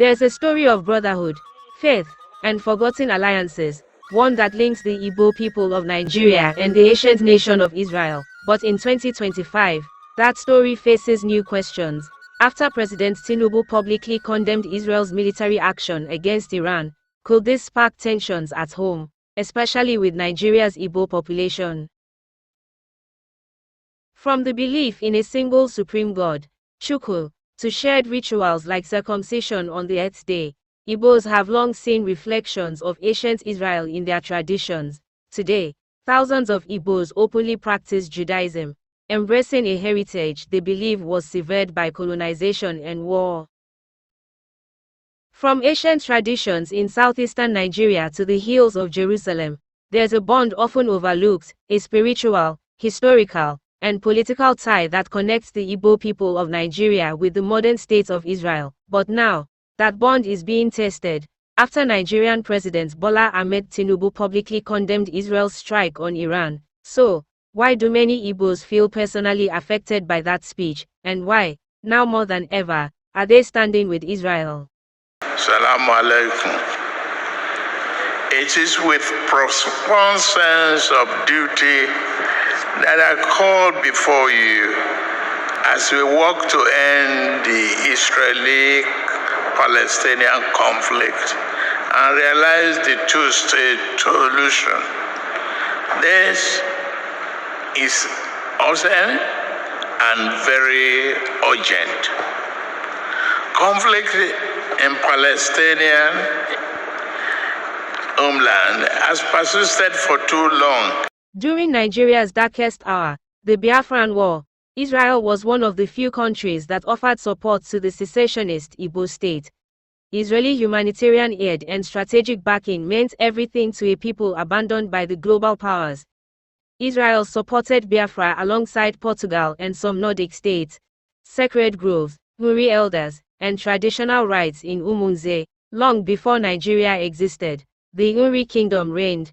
There's a story of brotherhood, faith, and forgotten alliances, one that links the Igbo people of Nigeria and the ancient nation of Israel. But in 2025, that story faces new questions. After President Tinubu publicly condemned Israel's military action against Iran, could this spark tensions at home, especially with Nigeria's Igbo population? From the belief in a single supreme god, Chukwu, to shared rituals like circumcision on the 8th day, Igbos have long seen reflections of ancient Israel in their traditions. Today, thousands of Igbos openly practice Judaism, embracing a heritage they believe was severed by colonization and war. From ancient traditions in southeastern Nigeria to the hills of Jerusalem, there's a bond often overlooked, a spiritual, historical, and political tie that connects the Igbo people of Nigeria with the modern state of Israel. But now, that bond is being tested, after Nigerian President Bola Ahmed Tinubu publicly condemned Israel's strike on Iran. So, why do many Igbos feel personally affected by that speech, and why, now more than ever, are they standing with Israel? Salaam alaikum. It is with profound sense of duty that I call before you as we work to end the Israeli-Palestinian conflict and realize the two-state solution. This is urgent and very urgent. Conflict in Palestinian homeland has persisted for too long. During Nigeria's darkest hour, the Biafran War, Israel was one of the few countries that offered support to the secessionist Igbo state. Israeli humanitarian aid and strategic backing meant everything to a people abandoned by the global powers. Israel supported Biafra alongside Portugal and some Nordic states. Sacred groves, Nri elders, and traditional rites in Umunze, long before Nigeria existed, the Nri kingdom reigned.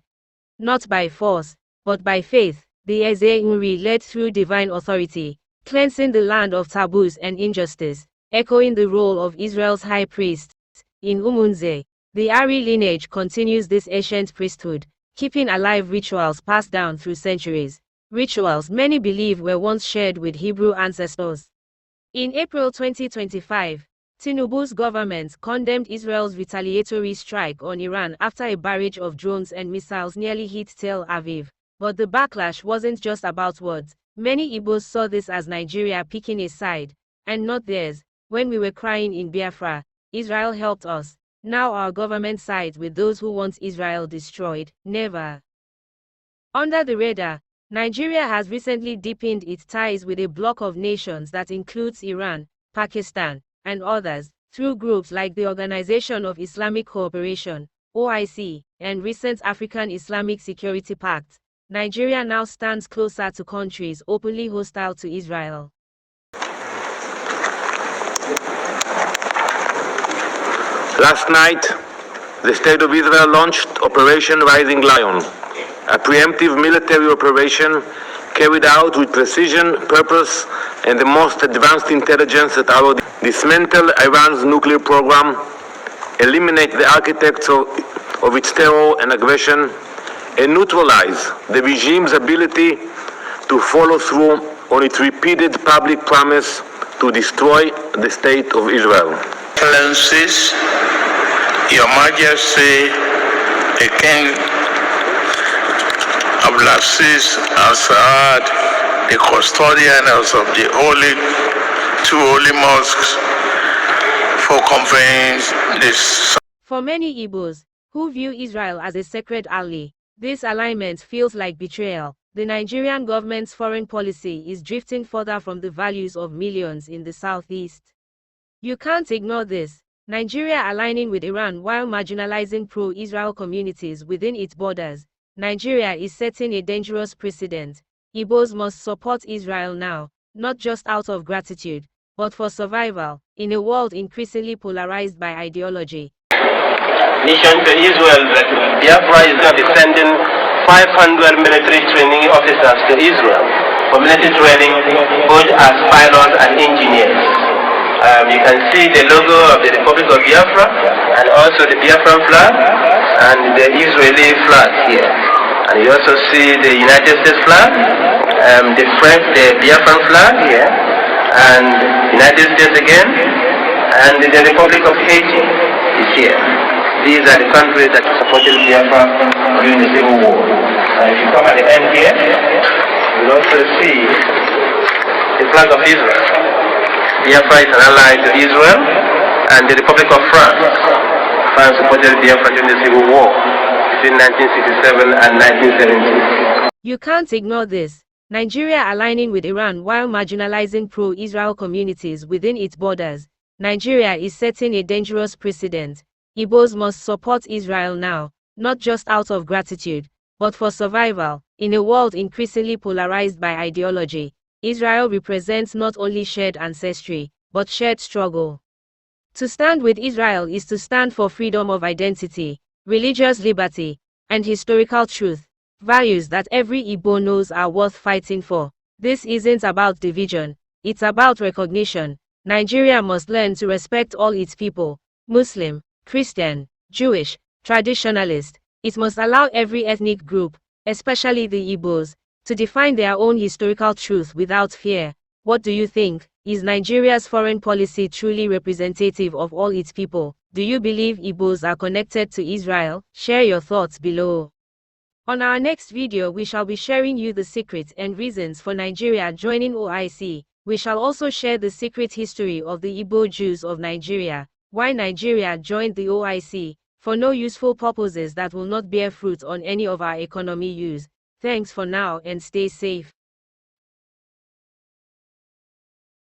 Not by force, but by faith, the Eze Nri led through divine authority, cleansing the land of taboos and injustice, echoing the role of Israel's high priests. In Umunze, the Ari lineage continues this ancient priesthood, keeping alive rituals passed down through centuries, rituals many believe were once shared with Hebrew ancestors. In April 2025, Tinubu's government condemned Israel's retaliatory strike on Iran after a barrage of drones and missiles nearly hit Tel Aviv. But the backlash wasn't just about words. Many Igbos saw this as Nigeria picking a side, and not theirs. When we were crying in Biafra, Israel helped us. Now our government sides with those who want Israel destroyed. Never. Under the radar, Nigeria has recently deepened its ties with a bloc of nations that includes Iran, Pakistan, and others, through groups like the Organization of Islamic Cooperation, OIC, and recent African Islamic Security Pact. Nigeria now stands closer to countries openly hostile to Israel. Last night, the State of Israel launched Operation Rising Lion, a preemptive military operation carried out with precision, purpose, and the most advanced intelligence at our dismantle Iran's nuclear program, eliminate the architects of its terror and aggression, and neutralize the regime's ability to follow through on its repeated public promise to destroy the State of Israel. Excellencies, Your Majesty, the King Abdulaziz Al-Saad, the custodians of the two holy mosques, for conveying this. For many Igbos, who view Israel as a sacred ally, this alignment feels like betrayal. The Nigerian government's foreign policy is drifting further from the values of millions in the southeast. You can't ignore this. Nigeria aligning with Iran while marginalizing pro-Israel communities within its borders. Nigeria is setting a dangerous precedent. Igbos must support Israel now, not just out of gratitude, but for survival, in a world increasingly polarized by ideology. Nation to Israel that Biafra is not sending 500 military training officers to Israel for military training, both as pilots and engineers. You can see the logo of the Republic of Biafra and also the Biafran flag and the Israeli flag here. And you also see the United States flag, the Biafran flag here, and United States again, and the Republic of Haiti is here. These are the countries that supported Biafra during the Civil War. And if you come at the end here, you'll also see the flag of Israel. Biafra is an ally to Israel, and the Republic of France. France supported Biafra during the Civil War between 1967 and 1970. You can't ignore this. Nigeria aligning with Iran while marginalizing pro-Israel communities within its borders. Nigeria is setting a dangerous precedent. Igbos must support Israel now, not just out of gratitude, but for survival. In a world increasingly polarized by ideology, Israel represents not only shared ancestry, but shared struggle. To stand with Israel is to stand for freedom of identity, religious liberty, and historical truth, values that every Igbo knows are worth fighting for. This isn't about division, it's about recognition. Nigeria must learn to respect all its people, Muslim, Christian, Jewish, traditionalist. It must allow every ethnic group, especially the Igbos, to define their own historical truth without fear. What do you think? Is Nigeria's foreign policy truly representative of all its people? Do you believe Igbos are connected to Israel? Share your thoughts below. On our next video we shall be sharing you the secrets and reasons for Nigeria joining OIC. We shall also share the secret history of the Igbo Jews of Nigeria, why Nigeria joined the OIC, for no useful purposes that will not bear fruit on any of our economy use. Thanks for now and stay safe.